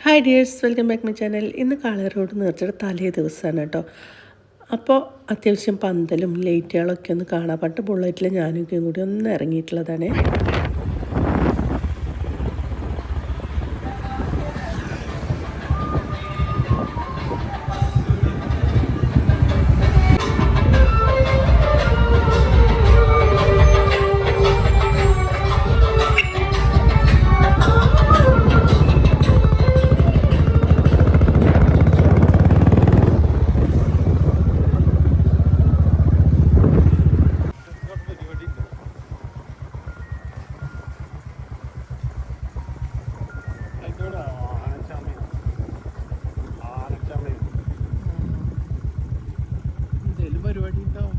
Hi dears, welcome back my channel. ഇന്ന് കാളറോഡ് നേർച്ചയുടെ തലേ ദിവസമാണ് കേട്ടോ. അപ്പോൾ അത്യാവശ്യം പന്തലും ലൈറ്റുകളൊക്കെ ഒന്ന് കാണാൻ പണ്ട് ബുള്ളറ്റിൽ ഞാനൊക്കെ കൂടി ഒന്ന് ഇറങ്ങിയിട്ടുള്ളതാണ്. പരിപാടി ഉണ്ടാവും.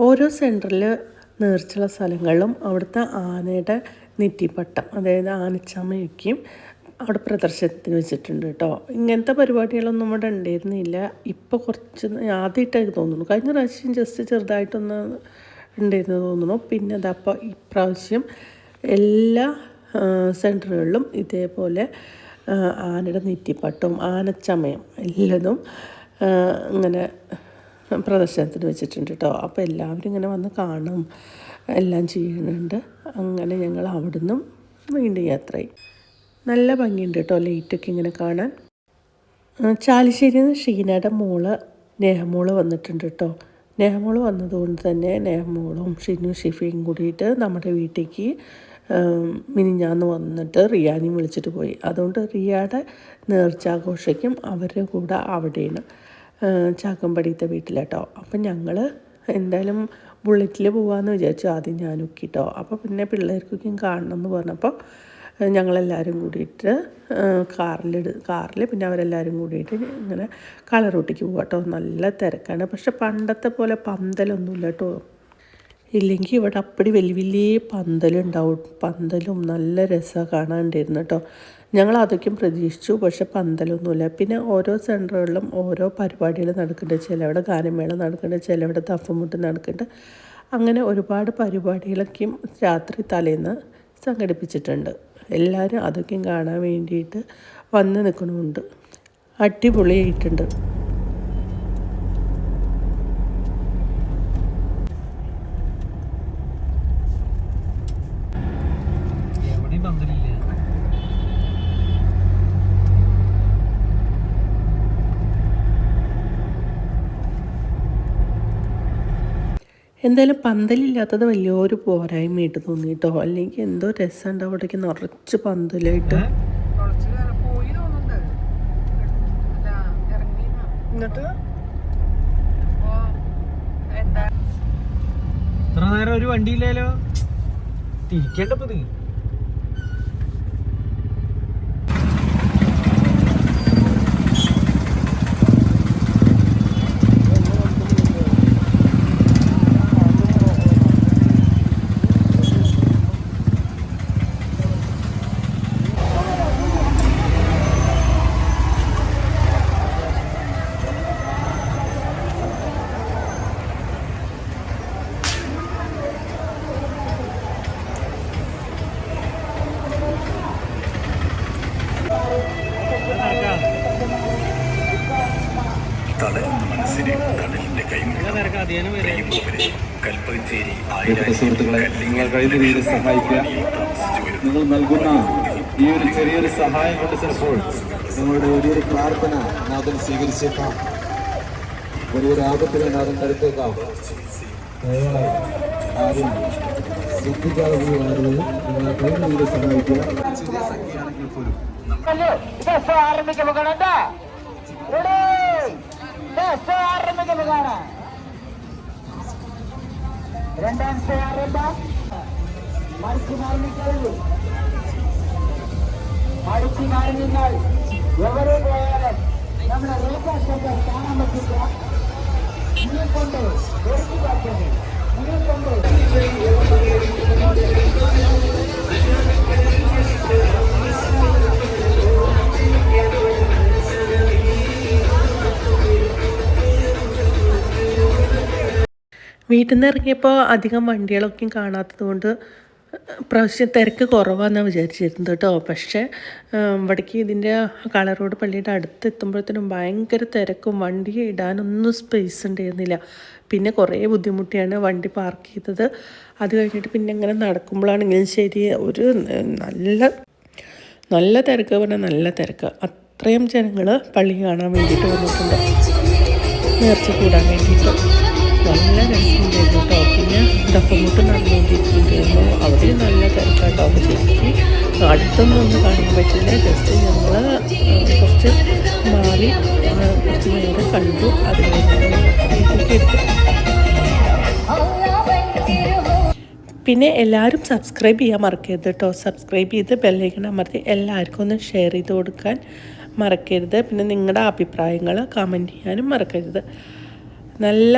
ഓരോ സെൻറ്ററിൽ നേർച്ചുള്ള സ്ഥലങ്ങളിലും അവിടുത്തെ ആനയുടെ നെറ്റിപ്പട്ടം, അതായത് ആനച്ചമയൊക്കെയും അവിടെ പ്രദർശനത്തിന് വെച്ചിട്ടുണ്ട് കേട്ടോ. ഇങ്ങനത്തെ പരിപാടികളൊന്നും ഇവിടെ ഉണ്ടായിരുന്നില്ല. ഇപ്പോൾ കുറച്ച് ആദ്യമായിട്ടായി തോന്നുന്നു. കഴിഞ്ഞ പ്രാവശ്യം ജസ്റ്റ് ചെറുതായിട്ടൊന്ന് ഉണ്ടായിരുന്നു തോന്നുന്നു. പിന്നെ അതപ്പോൾ ഇപ്രാവശ്യം എല്ലാ സെൻറ്ററുകളിലും ഇതേപോലെ ആനയുടെ നെറ്റിപ്പട്ടും ആനച്ചമയം എല്ലതും ഇങ്ങനെ പ്രദർശനത്തിന് വെച്ചിട്ടുണ്ട് കേട്ടോ. അപ്പോൾ എല്ലാവരും ഇങ്ങനെ വന്ന് കാണും, എല്ലാം ചെയ്യുന്നുണ്ട്. അങ്ങനെ ഞങ്ങൾ അവിടുന്ന് വീണ്ടും യാത്രയായി. നല്ല ഭംഗിയുണ്ട് കേട്ടോ ലൈറ്റൊക്കെ ഇങ്ങനെ കാണാൻ. ചാലിശ്ശേരിയിൽ നിന്ന് ഷീനയുടെ മോള് നേഹമോള് വന്നിട്ടുണ്ട് കേട്ടോ. നേഹമോള് വന്നതുകൊണ്ട് തന്നെ നേഹമോളും ഷിനു ഷിഫയും കൂടിയിട്ട് നമ്മുടെ വീട്ടിലേക്ക് മിനിഞ്ഞാന്ന് വന്നിട്ട് റിയാനെയും വിളിച്ചിട്ട് പോയി. അതുകൊണ്ട് റിയയുടെ നേർച്ചാഘോഷിക്കും അവരുടെ കൂടെ അവിടെയാണ്, ചാക്കമ്പടിയത്തെ വീട്ടിലാട്ടോ. അപ്പം ഞങ്ങൾ എന്തായാലും ബുള്ളറ്റിൽ പോകാമെന്ന് വിചാരിച്ചു ആദ്യം ഞാനൊക്കെ കേട്ടോ. അപ്പോൾ പിന്നെ പിള്ളേർക്കൊക്കെ കാണണം എന്ന് പറഞ്ഞപ്പോൾ ഞങ്ങളെല്ലാവരും കൂടിയിട്ട് കാറിൽ പിന്നെ അവരെല്ലാവരും കൂടിയിട്ട് ഇങ്ങനെ കളറൂട്ടിക്ക് പോകാം കേട്ടോ. നല്ല തിരക്കാണ്. പക്ഷെ പണ്ടത്തെ പോലെ പന്തലൊന്നുമില്ല കേട്ടോ. ഇല്ലെങ്കിൽ ഇവിടെ അപ്പടി വലിയ വലിയ പന്തലുണ്ടാവും. പന്തലും നല്ല രസമാണ് കാണാണ്ടായിരുന്നു കേട്ടോ. ഞങ്ങൾ അതൊക്കെയും പ്രതീക്ഷിച്ചു, പക്ഷെ പന്തലൊന്നുമില്ല. പിന്നെ ഓരോ സെൻറ്ററുകളിലും ഓരോ പരിപാടികൾ നടക്കുന്നുണ്ട്. ചിലവിടെ ഗാനമേള നടക്കുന്നുണ്ട്, ചിലവിടെ ദഫമുട്ട് നടക്കുന്നുണ്ട്. അങ്ങനെ ഒരുപാട് പരിപാടികളൊക്കെയും രാത്രി തലേന്ന് സംഘടിപ്പിച്ചിട്ടുണ്ട്. എല്ലാവരും അതൊക്കെയും കാണാൻ വേണ്ടിയിട്ട് വന്ന് നിൽക്കണമുണ്ട്. അടിപൊളിയായിട്ടുണ്ട്. എന്തായാലും പന്തലില്ലാത്തത് വലിയൊരു പോരായ്മയായിട്ട് തോന്നി കേട്ടോ. അല്ലെങ്കിൽ എന്തോ രസമുണ്ട് അവിടേക്ക് നിറച്ച് പന്തലായിട്ട്. എന്നിട്ട് ഇത്ര നേരം ഒരു വണ്ടിയില്ലല്ലോ, തിരിക്കേണ്ടപ്പത്. തളരുന്ന മനസ്സിനെ കടലിന്റെ സുഹൃത്തുക്കളെ, നിങ്ങൾ കഴിഞ്ഞ രീതിയിൽ സഹായിക്കാൻ നിങ്ങൾ നൽകുന്ന ഈ ഒരു ചെറിയൊരു സഹായം കൊണ്ട് ചിലപ്പോൾ നിങ്ങളുടെ വലിയൊരു പ്രാർത്ഥന നാഥൻ സ്വീകരിച്ചേക്കാം. വലിയൊരു ആപത്തിനെ നാഥൻ തടുത്തേക്കാം. ദയവായി ആരും വൃത്തിക്കാവുകയായിരുന്നു. നിങ്ങളെ കഴിയുന്ന രീതിയിൽ സഹായിക്കുക. ചെറിയ സംഖ്യയാണെങ്കിൽ പോലും എവരെ പോയാലും നമ്മുടെ റേക്കാശൊക്കെ കാണാൻ പറ്റില്ല. നിന്നെ കൊണ്ട് നിന്നെ കൊണ്ട് വീട്ടിൽ നിന്ന് ഇറങ്ങിയപ്പോൾ അധികം വണ്ടികളൊക്കെയും കാണാത്തത് കൊണ്ട് പ്രാവശ്യം തിരക്ക് കുറവാണെന്നാണ് വിചാരിച്ചിരുന്നത് കേട്ടോ. പക്ഷേ ഇവിടേക്ക് ഇതിൻ്റെ കളർ റോഡ് പള്ളിയുടെ അടുത്തെത്തുമ്പോഴത്തേനും ഭയങ്കര തിരക്കും, വണ്ടി ഇടാനൊന്നും സ്പേസ് ഉണ്ടായിരുന്നില്ല. പിന്നെ കുറേ ബുദ്ധിമുട്ടിയാണ് വണ്ടി പാർക്ക് ചെയ്തത്. അത് കഴിഞ്ഞിട്ട് പിന്നെ ഇങ്ങനെ നടക്കുമ്പോഴാണെങ്കിലും ശരി ഒരു നല്ല തിരക്ക് പറഞ്ഞാൽ നല്ല തിരക്ക്. അത്രയും ജനങ്ങൾ പള്ളി കാണാൻ വേണ്ടിയിട്ട് വന്നിട്ടുണ്ട്, നേർച്ച കൂടാൻ വേണ്ടിയിട്ട്. നല്ല രസമുണ്ടായിരുന്നു കേട്ടോ. പിന്നെ ദഫമുട്ട് നടന്നുകൊണ്ടിരിക്കുന്നുണ്ടായിരുന്നു, അവിടെ നല്ല തിരക്കാട്ടോ. അപ്പോൾ ശരിക്കും അടുത്തൊന്നും ഒന്നും കാണാൻ പറ്റില്ല. ജസ്റ്റ് ഞങ്ങൾ കുറച്ച് മാറി കുറച്ച് നേരം കണ്ടു. അത് കഴിഞ്ഞിട്ട് എടുത്തു. പിന്നെ എല്ലാവരും സബ്സ്ക്രൈബ് ചെയ്യാൻ മറക്കരുത് കേട്ടോ. സബ്സ്ക്രൈബ് ചെയ്ത് ബെല്ലൈക്കൺ അമർത്തി എല്ലാവർക്കും ഒന്ന് ഷെയർ ചെയ്ത് കൊടുക്കാൻ മറക്കരുത്. പിന്നെ നിങ്ങളുടെ അഭിപ്രായങ്ങൾ കമൻറ്റ് ചെയ്യാനും മറക്കരുത്. നല്ല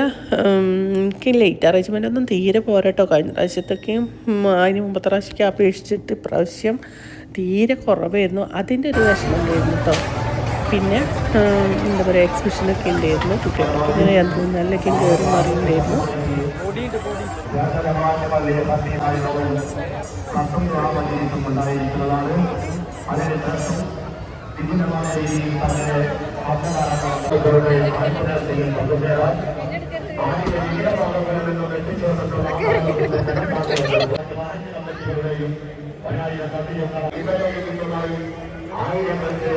എനിക്ക് ലേറ്റ് അറേഞ്ച്മെൻ്റ് ഒന്നും തീരെ പോരാട്ടോ. കഴിഞ്ഞ പ്രാവശ്യത്തൊക്കെയും അതിന് മുമ്പത്തെ പ്രാവശ്യമൊക്കെ അപേക്ഷിച്ചിട്ട് ഇപ്രാവശ്യം തീരെ കുറവായിരുന്നു. അതിൻ്റെ ഒരു വിഷമം ഉണ്ടായിരുന്നു കേട്ടോ. പിന്നെ എന്താ പറയുക, എക്സിബിഷനൊക്കെ ഉണ്ടായിരുന്നു. കുട്ടികൾക്ക് ഇങ്ങനെ യന്ത്രങ്ങളിലൊക്കെ കയറി മാറിയിട്ടുണ്ടായിരുന്നു. ആയിരങ്ങൾക്ക്